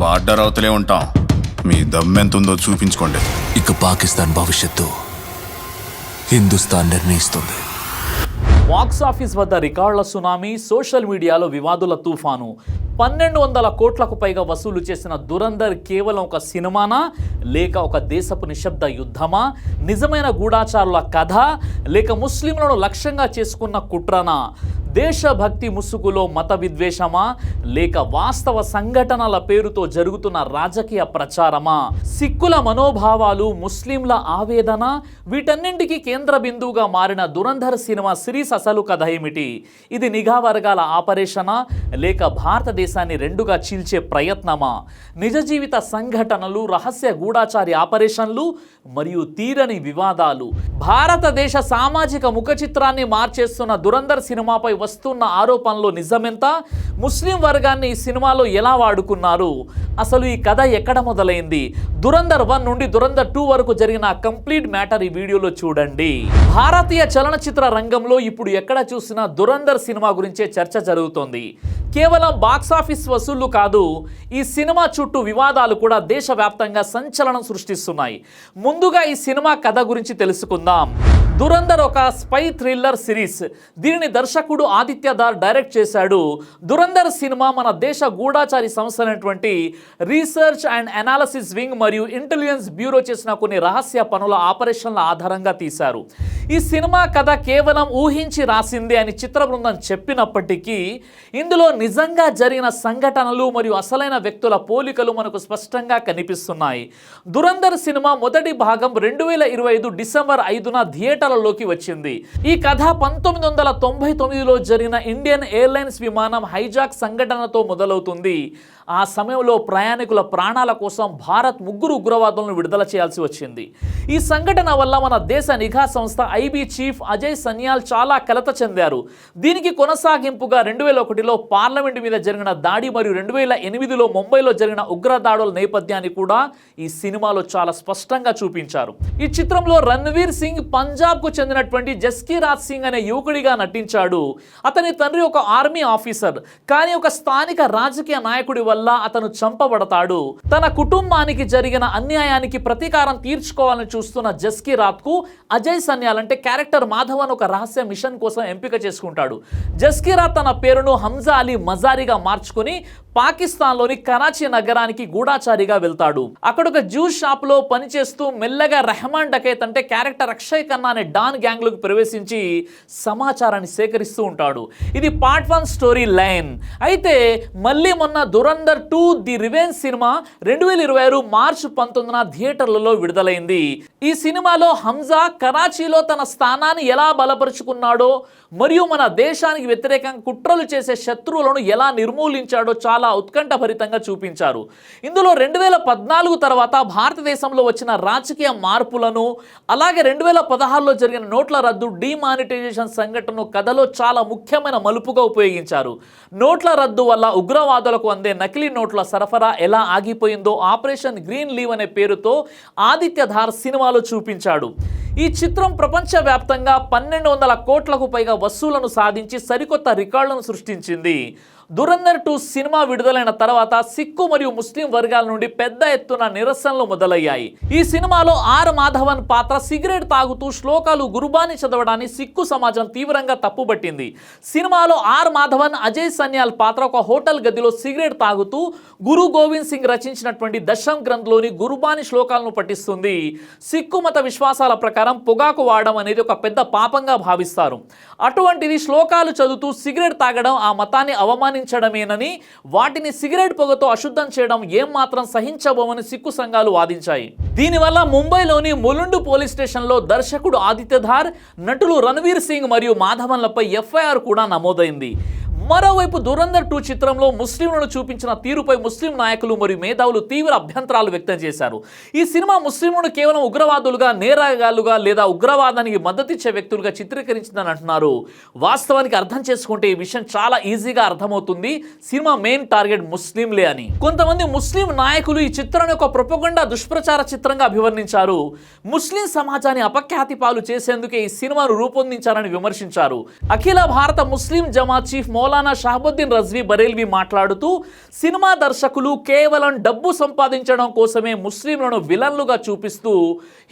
Border అవతలే ఉంటాం. మీ దమ్మెంతుందో చూపించుకోండి. ఇక పాకిస్తాన్ భవిష్యత్తు హిందుస్థాన్ నిర్ణయిస్తుంది. బాక్స్ ఆఫీస్ వద్ద రికార్డుల సునామీ, సోషల్ మీడియాలో వివాదుల తుఫాను. 1200 కోట్లకు పైగా వసూలు చేసిన దురంధర్ కేవలం ఒక సినిమానా, లేక ఒక దేశపు నిశ్శబ్ద యుద్ధమా, నిజమైన గూఢాచారుల కథ, లేక ముస్లింలను లక్ష్యంగా చేసుకున్న కుట్రనా, దేశభక్తి ముసుగులో మత విద్వేషమా, లేక వాస్తవ సంఘటనల పేరుతో జరుగుతున్న రాజకీయ ప్రచారమా, సిక్కుల మనోభావాలు, ముస్లింల ఆవేదన, వీటన్నింటికీ కేంద్ర బిందువుగా మారిన దురంధర్ సినిమా సిరీస్ అసలు కథ ఏమిటి? ఇది నిఘా వర్గాల ఆపరేషనా, లేక భారతదేశాన్ని రెండుగా చీల్చే ప్రయత్నమా? నిజ జీవిత సంఘటనలు, రహస్య గూఢాచారి ఆపరేషన్లు మరియు తీరని వివాదాలు. భారతదేశ సామాజిక ముఖ చిత్రాన్ని మార్చేస్తున్న దురంధర్ సినిమాపై వస్తున్న ఆరోపణలు నిజమెంత? ముస్లిం వర్గాన్ని ఈ సినిమాలో ఎలా వాడుకున్నారు? అసలు ఈ కథ ఎక్కడ మొదలైంది? దురంధర్ 1 నుండి దురంధర్ 2 వరకు జరిగిన కంప్లీట్ మ్యాటర్ ఈ వీడియోలో చూడండి. భారతీయ చలనచిత్ర రంగంలో ఇప్పుడు ఎక్కడ చూసినా దురంధర్ సినిమా గురించే చర్చ జరుగుతోంది. కేవలం బాక్సాఫీస్ వసూళ్లు కాదు, ఈ సినిమా చుట్టూ వివాదాలు కూడా దేశవ్యాప్తంగా సంచలనం సృష్టిస్తున్నాయి. ముందుగా ఈ సినిమా కథ గురించి తెలుసుకుందాం. దురంధర్ ఒక స్పై థ్రిల్లర్ సిరీస్. దీనిని దర్శకుడు ఆదిత్యధార్ డైరెక్ట్ చేశాడు. దురంధర్ సినిమా మన దేశ గూఢాచారి సంస్థ అయినటువంటి రీసెర్చ్ అండ్ అనాలిసిస్ వింగ్ మరియు ఇంటెలిజెన్స్ బ్యూరో చేసిన కొన్ని రహస్య పనుల ఆపరేషన్ల ఆధారంగా తీశారు. ఈ సినిమా కథ కేవలం ఊహించి రాసిందే అని చిత్ర బృందం చెప్పినప్పటికీ ఇందులో నిజంగా జరిగిన సంఘటనలు మరియు అసలైన వ్యక్తుల పోలికలు మనకు స్పష్టంగా కనిపిస్తున్నాయి. దురంధర్ సినిమా మొదటి భాగం 2025 డిసెంబర్ 5న థియేటర్లలోకి వచ్చింది. ఈ కథ 1999లో జరిగిన ఇండియన్ ఎయిర్లైన్స్ విమానం హైజాక్ సంఘటనతో మొదలవుతుంది. ఆ సమయంలో ప్రయాణికుల ప్రాణాల కోసం భారత్ 3 ఉగ్రవాదులను విడుదల చేయాల్సి వచ్చింది. ఈ సంఘటన వల్ల మన దేశ నిఘా సంస్థ ఐబీ చీఫ్ అజయ్ సన్యాల్ చాలా కలత చెందారు. దీనికి కొనసాగింపుగా 2001లో పార్లమెంట్ మీద జరిగిన దాడి మరియు 2008లో ముంబైలో జరిగిన ఉగ్రదాడుల నేపథ్యాన్ని కూడా ఈ సినిమాలో చాలా స్పష్టంగా చూపించారు. ఈ చిత్రంలో రణ్వీర్ సింగ్ పంజాబ్కు చెందినటువంటి జస్కీరాజ్ సింగ్ అనే యువకుడిగా నటించాడు. అతని తండ్రి ఒక ఆర్మీ ఆఫీసర్, కానీ ఒక స్థానిక రాజకీయ నాయకుడి వల్ల అతను చంపబడతాడు. తన కుటుంబానికి జరిగిన అన్యాయానికి ప్రతీకారం తీర్చుకోవాలని చూస్తున్న జస్కీరాత్కు అజయ్ సన్యాల్ అంటే క్యారెక్టర్ మాధవన్ ఒక రహస్య మిషన్ కోసం ఎంపిక చేసుకుంటాడు. జస్కీరాత్ తన పేరును హంజా అలీ మజారిగా మార్చుకుని పాకిస్తాన్లోని కరాచీ నగరానికి గూఢాచారిగా వెళ్తాడు. అక్కడ ఒక జ్యూస్ షాప్ లో పనిచేస్తూ మెల్లగా రెహమాన్ డకైత్ అంటే క్యారెక్టర్ అక్షయ్ ఖన్నా అనే డాన్ గ్యాంగ్ లోకి ప్రవేశించి సమాచారాన్ని సేకరిస్తూ ఉంటాడు. ఇది పార్ట్ 1 స్టోరీ లైన్. అయితే మళ్ళీ మొన్న దురంధర్ 2 ది రివెంజ్ సినిమా 2026 మార్చి 19న థియేటర్లలో విడుదలైంది. ఈ సినిమాలో హంజా కరాచీలో తన స్థానాన్ని ఎలా బలపరుచుకున్నాడో మరియు మన దేశానికి వ్యతిరేకంగా కుట్రలు చేసే శత్రువులను ఎలా నిర్మూలించాడో చాలా ఉత్కంఠభరితంగా చూపించారు. ఇందులో 2014 తర్వాత భారతదేశంలో వచ్చిన రాజకీయ మార్పులను, అలాగే 2016లో జరిగిన నోట్ల రద్దు డిమానిటైజేషన్ సంఘటనను కథలో చాలా ముఖ్యమైన మలుపుగా ఉపయోగించారు. నోట్ల రద్దు వల్ల ఉగ్రవాదులకు అందే నకిలీ నోట్ల సరఫరా ఎలా ఆగిపోయిందో ఆపరేషన్ గ్రీన్ లీవ్ అనే పేరుతో ఆదిత్యధార్ సినిమాలో చూపించాడు. ఈ చిత్రం ప్రపంచవ్యాప్తంగా 1200 కోట్లకు పైగా వసూలను సాధించి సరికొత్త రికార్డులను సృష్టించింది. దురంధర్ 2 సినిమా విడుదలైన తర్వాత సిక్కు మరియు ముస్లిం వర్గాల నుండి పెద్ద ఎత్తున నిరసనలు మొదలయ్యాయి. ఈ సినిమాలో ఆర్ మాధవన్ పాత్ర సిగరెట్ తాగుతూ శ్లోకాలు గురుబాని చదవడాన్ని సిక్కు సమాజం తీవ్రంగా తప్పుపట్టింది. సినిమాలో ఆర్ మాధవన్ అజయ్ సన్యాల్ పాత్ర ఒక హోటల్ గదిలో సిగరెట్ తాగుతూ గురు గోవింద్ సింగ్ రచించినటువంటి దశం గ్రంథ్లోని గురుబాని శ్లోకాలను పఠిస్తుంది. సిక్కు మత విశ్వాసాల ప్రకారం పొగాకు వాడడం అనేది ఒక పెద్ద పాపంగా భావిస్తారు. అటువంటిది శ్లోకాలు చదువుతూ సిగరెట్ తాగడం ఆ మతాన్ని అవమానించడమేనని, వాటిని సిగరెట్ పొగతో అశుద్ధం చేయడం ఏమాత్రం సహించబోమని సిక్కు సంఘాలు వాదించాయి. దీనివల్ల ముంబైలోని ములుండు పోలీస్ స్టేషన్లో దర్శకుడు ఆదిత్యధార్, నటులు రణ్వీర్ సింగ్ మరియు మాధవన్లపై ఎఫ్ఐఆర్ కూడా నమోదైంది. మరోవైపు దురంధర్ 2 చిత్రంలో ముస్లింలను చూపించిన తీరుపై ముస్లిం నాయకులు మరియు మేధావులు తీవ్ర అభ్యంతరాలు వ్యక్తం చేశారు. ఈ సినిమా ముస్లింలను కేవలం ఉగ్రవాదులుగా, నేరగాళ్లుగా లేదా ఉగ్రవాదానికి మద్దతిచ్చే వ్యక్తులుగా చిత్రీకరించిందని అంటున్నారు. వాస్తవానికి అర్థం చేసుకుంటే ఈ విషయం చాలా ఈజీగా అర్థమవుతుంది. సినిమా మెయిన్ టార్గెట్ ముస్లింలే అని. కొంతమంది ముస్లిం నాయకులు ఈ చిత్రాన్ని ఒక ప్రొపగండా దుష్ప్రచార చిత్రంగా అభివర్ణించారు. ముస్లిం సమాజాన్ని అపఖ్యాతి పాలు చేసేందుకే ఈ సినిమాను రూపొందించారని విమర్శించారు. అఖిల భారత ముస్లిం జమాత్ చీఫ్ మౌలానా మౌలానా షాహబుద్దీన్ రజ్వీ బరేల్వీ మాట్లాడుతూ సినిమా దర్శకులు కేవలం డబ్బు సంపాదించడం కోసమే ముస్లింలను విలన్లుగా చూపిస్తూ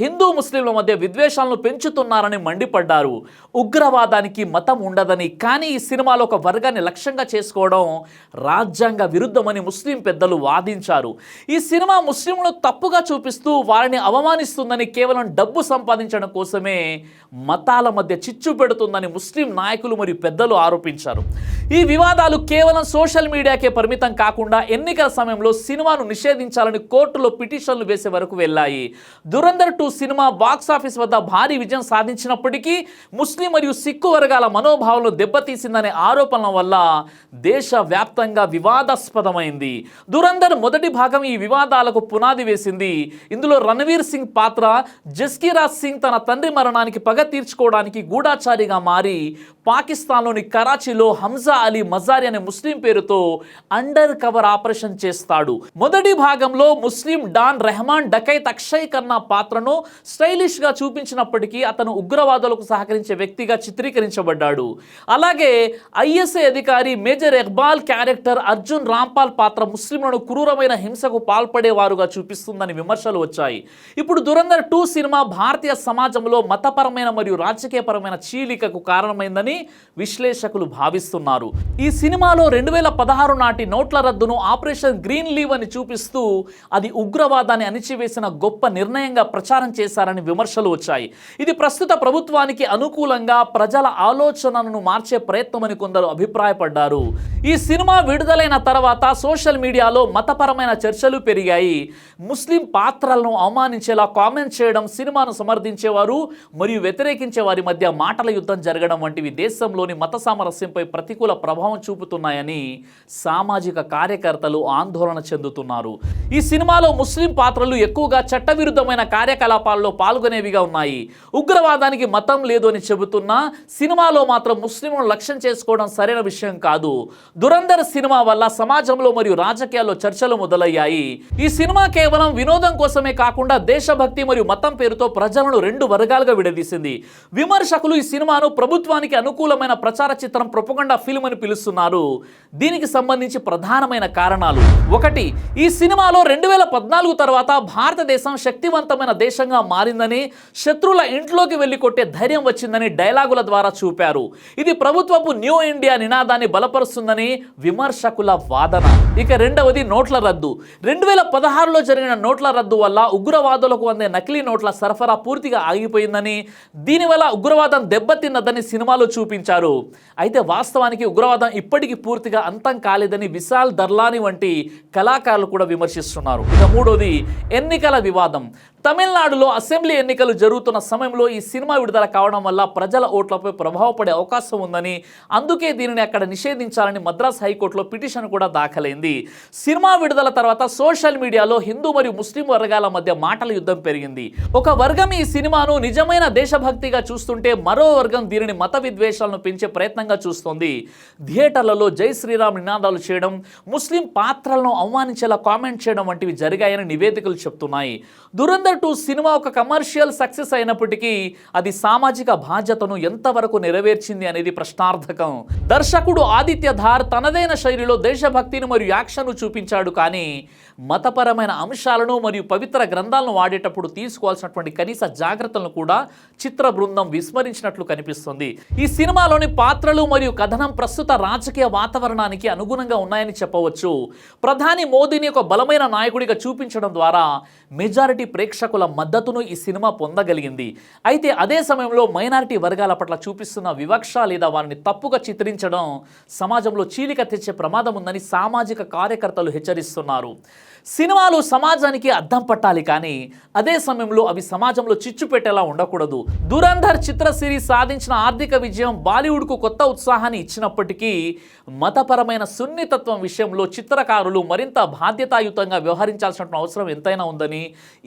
హిందూ ముస్లింల మధ్య విద్వేషాలను పెంచుతున్నారని మండిపడ్డారు. ఉగ్రవాదానికి మతం ఉండదని, కానీ ఈ సినిమాలో ఒక వర్గాన్ని లక్ష్యంగా చేసుకోవడం రాజ్యాంగ విరుద్ధమని ముస్లిం పెద్దలు వాదించారు. ఈ సినిమా ముస్లింలను తప్పుగా చూపిస్తూ వారిని అవమానిస్తుందని, కేవలం డబ్బు సంపాదించడం కోసమే మతాల మధ్య చిచ్చు పెడుతుందని ముస్లిం నాయకులు మరియు పెద్దలు ఆరోపించారు. ఈ వివాదాలు కేవలం సోషల్ మీడియాకే పరిమితం కాకుండా ఎన్నికల సమయంలో సినిమాను నిషేధించాలని కోర్టులో పిటిషన్లు వేసే వరకు వెళ్ళాయి. దురంధర్ 2 సినిమా బాక్సాఫీస్ వద్ద భారీ విజయం సాధించినప్పటికీ ముస్లిం మరియు సిక్కు వర్గాల మనోభావాలను దెబ్బతీసిందనే ఆరోపణల వల్ల దేశవ్యాప్తంగా వివాదాస్పదమైంది. దురంధర్ మొదటి భాగం ఈ వివాదాలకు పునాది వేసింది. ఇందులో రణవీర్ సింగ్ పాత్ర జస్కీరాజ్ సింగ్ తన తండ్రి మరణానికి పగ తీర్చుకోవడానికి గూఢాచారిగా మారి పాకిస్తాన్లోని కరాచీలో హంజా అలీ మజారి అనే ముస్లిం పేరుతో అండర్ కవర్ ఆపరేషన్ చేస్తాడు. మొదటి భాగంలో ముస్లిం డాన్ రెహమాన్ డకైత్ అక్షయ్ ఖన్నా పాత్రను స్టైలిష్ గా చూపించినప్పటికీ అతను ఉగ్రవాదులకు సహకరించే వ్యక్తిగా చిత్రీకరించబడ్డాడు. అలాగే ఐఎస్ఐ అధికారి మేజర్ ఇక్బాల్ క్యారెక్టర్ అర్జున్ రాంపాల్ పాత్ర ముస్లింలను క్రూరమైన హింసకు పాల్పడేవారుగా చూపిస్తుందని విమర్శలు వచ్చాయి. ఇప్పుడు దురంధర్ 2 సినిమా భారతీయ సమాజంలో మతపరమైన మరియు రాజకీయపరమైన చీలికకు కారణమైందని విశ్లేషకులు భావిస్తున్నారు. ఈ సినిమాలో 2016 నాటి నోట్ల రద్దును ఆపరేషన్ గ్రీన్ లీవ్ అని చూపిస్తూ అది ఉగ్రవాదాన్ని అణిచివేసిన గొప్ప నిర్ణయంగా ప్రచారం చేశారని విమర్శలు వచ్చాయి. ఇది ప్రస్తుత ప్రభుత్వానికి అనుకూలంగా ప్రజల ఆలోచనలను మార్చే ప్రయత్నమని కొందరు అభిప్రాయపడ్డారు. ఈ సినిమా విడుదలైన తర్వాత సోషల్ మీడియాలో మతపరమైన చర్చలు పెరిగాయి. ముస్లిం పాత్రలను అవమానించేలా కామెంట్ చేయడం, సినిమాను సమర్థించేవారు మరియు వ్యతిరేకించే వారి మధ్య మాటల యుద్ధం జరగడం వంటివి దేశంలోని మత సామరస్యంపై ప్రతికూల ప్రభావం చూపుతున్నాయని సామాజిక కార్యకర్తలు ఆందోళన చెందుతున్నారు. ఈ సినిమాలో ముస్లిం పాత్రలు ఎక్కువగా చట్టవిరుద్ధమైన కార్యకలాపాల్లో పాల్గొనేవిగా ఉన్నాయి. ఉగ్రవాదానికి మతం లేదు అని చెబుతున్నా సినిమాలో మాత్రం ముస్లింలను లక్ష్యం చేసుకోవడం సరైన విషయం కాదు. దురంధర్ సినిమా వల్ల సమాజంలో మరియు రాజకీయాల్లో చర్చలు మొదలయ్యాయి. ఈ సినిమా కేవలం వినోదం కోసమే కాకుండా దేశభక్తి మరియు మతం పేరుతో ప్రజలను 2 వర్గాలుగా విడదీసింది. విమర్శకులు ఈ సినిమాను ప్రభుత్వానికి అనుకూలమైన ప్రచార చిత్రం, ప్రొపగండా ఫిల్మ్ అని పిలుస్తున్నారు. దీనికి సంబంధించి ప్రధానమైన కారణాలు: 1. ఈ సినిమాలో 2014 తర్వాత భారతదేశం శక్తివంతమైన దేశంగా మారిందని, శత్రువుల ఇంట్లోకి వెళ్లి కొట్టే ధైర్యం వచ్చిందని డైలాగుల ద్వారా చూపారు. ఇది ప్రభుత్వపు న్యూ ఇండియా నినాదాన్ని బలపరుస్తుందని విమర్శకుల వాదన. ఇక 2వది నోట్ల రద్దు. 2016లో జరిగిన నోట్ల రద్దు వల్ల ఉగ్రవాదులకు అందే నకిలీ నోట్ల సరఫరా పూర్తిగా ఆగిపోయిందని, దీనివల్ల ఉగ్రవాదం దెబ్బతిన్నదని సినిమాలో చూపించారు. అయితే వాస్తవానికి ఉగ్రవాదం ఇప్పటికీ పూర్తిగా అంతం కాలేదని విశాల్ దర్లాని వంటి కళాకారులు కూడా విమర్శిస్తున్నారు. ఇక 3వది ఎన్నికల వివాదం. తమిళనాడులో అసెంబ్లీ ఎన్నికలు జరుగుతున్న సమయంలో ఈ సినిమా విడుదల కావడం వల్ల ప్రజల ఓట్లపై ప్రభావం పడే అవకాశం ఉందని, అందుకే దీనిని అక్కడ నిషేధించాలని మద్రాస్ హైకోర్టులో పిటిషన్ కూడా దాఖలైంది. సినిమా విడుదల తర్వాత సోషల్ మీడియాలో హిందూ మరియు ముస్లిం వర్గాల మధ్య మాటల యుద్ధం పెరిగింది. ఒక వర్గం ఈ సినిమాను నిజమైన దేశభక్తిగా చూస్తుంటే మరో వర్గం దీనిని మత విద్వేషాలను పెంచే ప్రయత్నంగా చూస్తోంది. థియేటర్లలో జై శ్రీరామ్ నినాదాలు చేయడం, ముస్లిం పాత్రలను అవమానించేలా కామెంట్ చేయడం వంటివి జరిగాయని నివేదికలు చెప్తున్నాయి. దురంధర్ 2 సినిమా ఒక కమర్షియల్ సక్సెస్ అయినప్పటికీ అది సామాజిక బాధ్యతను ఎంతవరకు నెరవేర్చింది అనేది ప్రశ్నార్థకం. దర్శకుడు ఆదిత్య ధార్ తనదైన శైలిలో దేశభక్తిని మరియు యాక్షన్ను చూపించాడు, కానీ మతపరమైన అంశాలను మరియు పవిత్ర గ్రంథాలను వాడేటప్పుడు తీసుకోవాల్సినటువంటి కనీస జాగ్రత్తలను కూడా చిత్ర బృందం విస్మరించినట్లు కనిపిస్తుంది. ఈ సినిమాలోని పాత్రలు మరియు కథనం ప్రస్తుత రాజకీయ వాతావరణానికి అనుగుణంగా ఉన్నాయని చెప్పవచ్చు. ప్రధాని మోదీని ఒక బలమైన నాయకుడిగా చూపించడం ద్వారా మెజారిటీ ప్రేక్షకుల మద్దతును ఈ సినిమా పొందగలిగింది. అయితే అదే సమయంలో మైనారిటీ వర్గాల పట్ల చూపిస్తున్న వివక్ష లేదా వారిని తప్పుగా చిత్రించడం సమాజంలో చీలిక తెచ్చే ప్రమాదం ఉందని సామాజిక కార్యకర్తలు హెచ్చరిస్తున్నారు. సినిమాలు సమాజానికి అద్దం పట్టాలి, కానీ అదే సమయంలో అవి సమాజంలో చిచ్చు పెట్టేలా ఉండకూడదు. దురంధర్ చిత్ర సిరీస్ సాధించిన ఆర్థిక విజయం బాలీవుడ్కు కొత్త ఉత్సాహాన్ని ఇచ్చినప్పటికీ మతపరమైన సున్నితత్వం విషయంలో చిత్రకారులు మరింత బాధ్యతాయుతంగా వ్యవహరించాల్సిన అవసరం ఎంతైనా ఉందని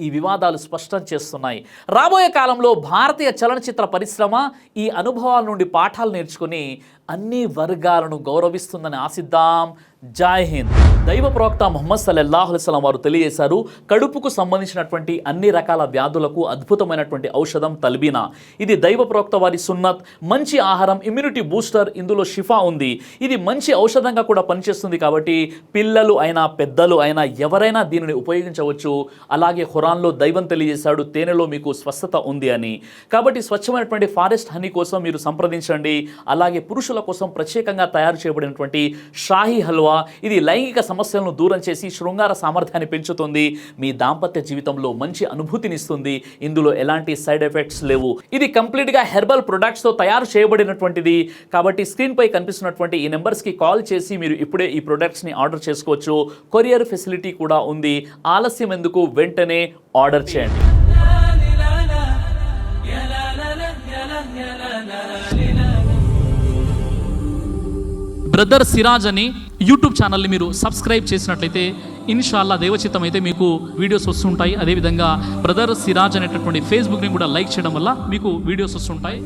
ఈ వివాదాలు స్పష్టం చేస్తున్నాయి. రాబోయే కాలంలో భారతీయ చలనచిత్ర పరిశ్రమ ఈ అనుభవాల నుండి పాఠాలు నేర్చుకుని అన్ని వర్గాలను గౌరవిస్తుందని ఆశిద్దాం. జై హింద్. దైవ ప్రవక్త ముహమ్మద్ సల్లల్లాహు అలైహి వసల్లం వారు తెలియజేశారు, కడుపుకు సంబంధించినటువంటి అన్ని రకాల వ్యాధులకు అద్భుతమైనటువంటి ఔషధం తల్బీనా. ఇది దైవ ప్రవక్త వారి సున్నత్, మంచి ఆహారం, ఇమ్యూనిటీ బూస్టర్, ఇందులో షిఫా ఉంది. ఇది మంచి ఔషధంగా కూడా పనిచేస్తుంది కాబట్టి పిల్లలు అయినా పెద్దలు అయినా ఎవరైనా దీనిని ఉపయోగించవచ్చు. అలాగే ఖురాన్లో దైవం తెలియజేశాడు, తేనెలో మీకు స్వస్థత ఉంది అని. కాబట్టి స్వచ్ఛమైనటువంటి ఫారెస్ట్ హనీ కోసం మీరు సంప్రదించండి. అలాగే పురుషుల కోసం ప్రత్యేకంగా తయారు చేయబడినటువంటి షాహీ హల్వా, ఇది లైంగిక సమస్యలను దూరం చేసి శృంగార సామర్థ్యాన్ని పెంచుతుంది, మీ దాంపత్య జీవితంలో మంచి అనుభూతినిస్తుంది. ఇందులో ఎలాంటి సైడ్ ఎఫెక్ట్స్ లేవు. ఇది కంప్లీట్గా హెర్బల్ ప్రొడక్ట్స్తో తయారు చేయబడినటువంటిది. కాబట్టి స్క్రీన్పై కనిపిస్తున్నటువంటి ఈ నెంబర్స్కి కాల్ చేసి మీరు ఇప్పుడే ఈ ప్రొడక్ట్స్ని ఆర్డర్ చేసుకోవచ్చు. కొరియర్ ఫెసిలిటీ కూడా ఉంది. ఆలస్యం ఎందుకు, వెంటనే ఆర్డర్ చేయండి. బ్రదర్ సిరాజ్ అని యూట్యూబ్ ఛానల్ని మీరు సబ్స్క్రైబ్ చేసినట్లయితే ఇన్షాల్లా దేవచిత్తం అయితే మీకు వీడియోస్ వస్తుంటాయి. అదేవిధంగా బ్రదర్ సిరాజ్ అనేటటువంటి ఫేస్బుక్ని కూడా లైక్ చేయడం వల్ల మీకు వీడియోస్ వస్తుంటాయి.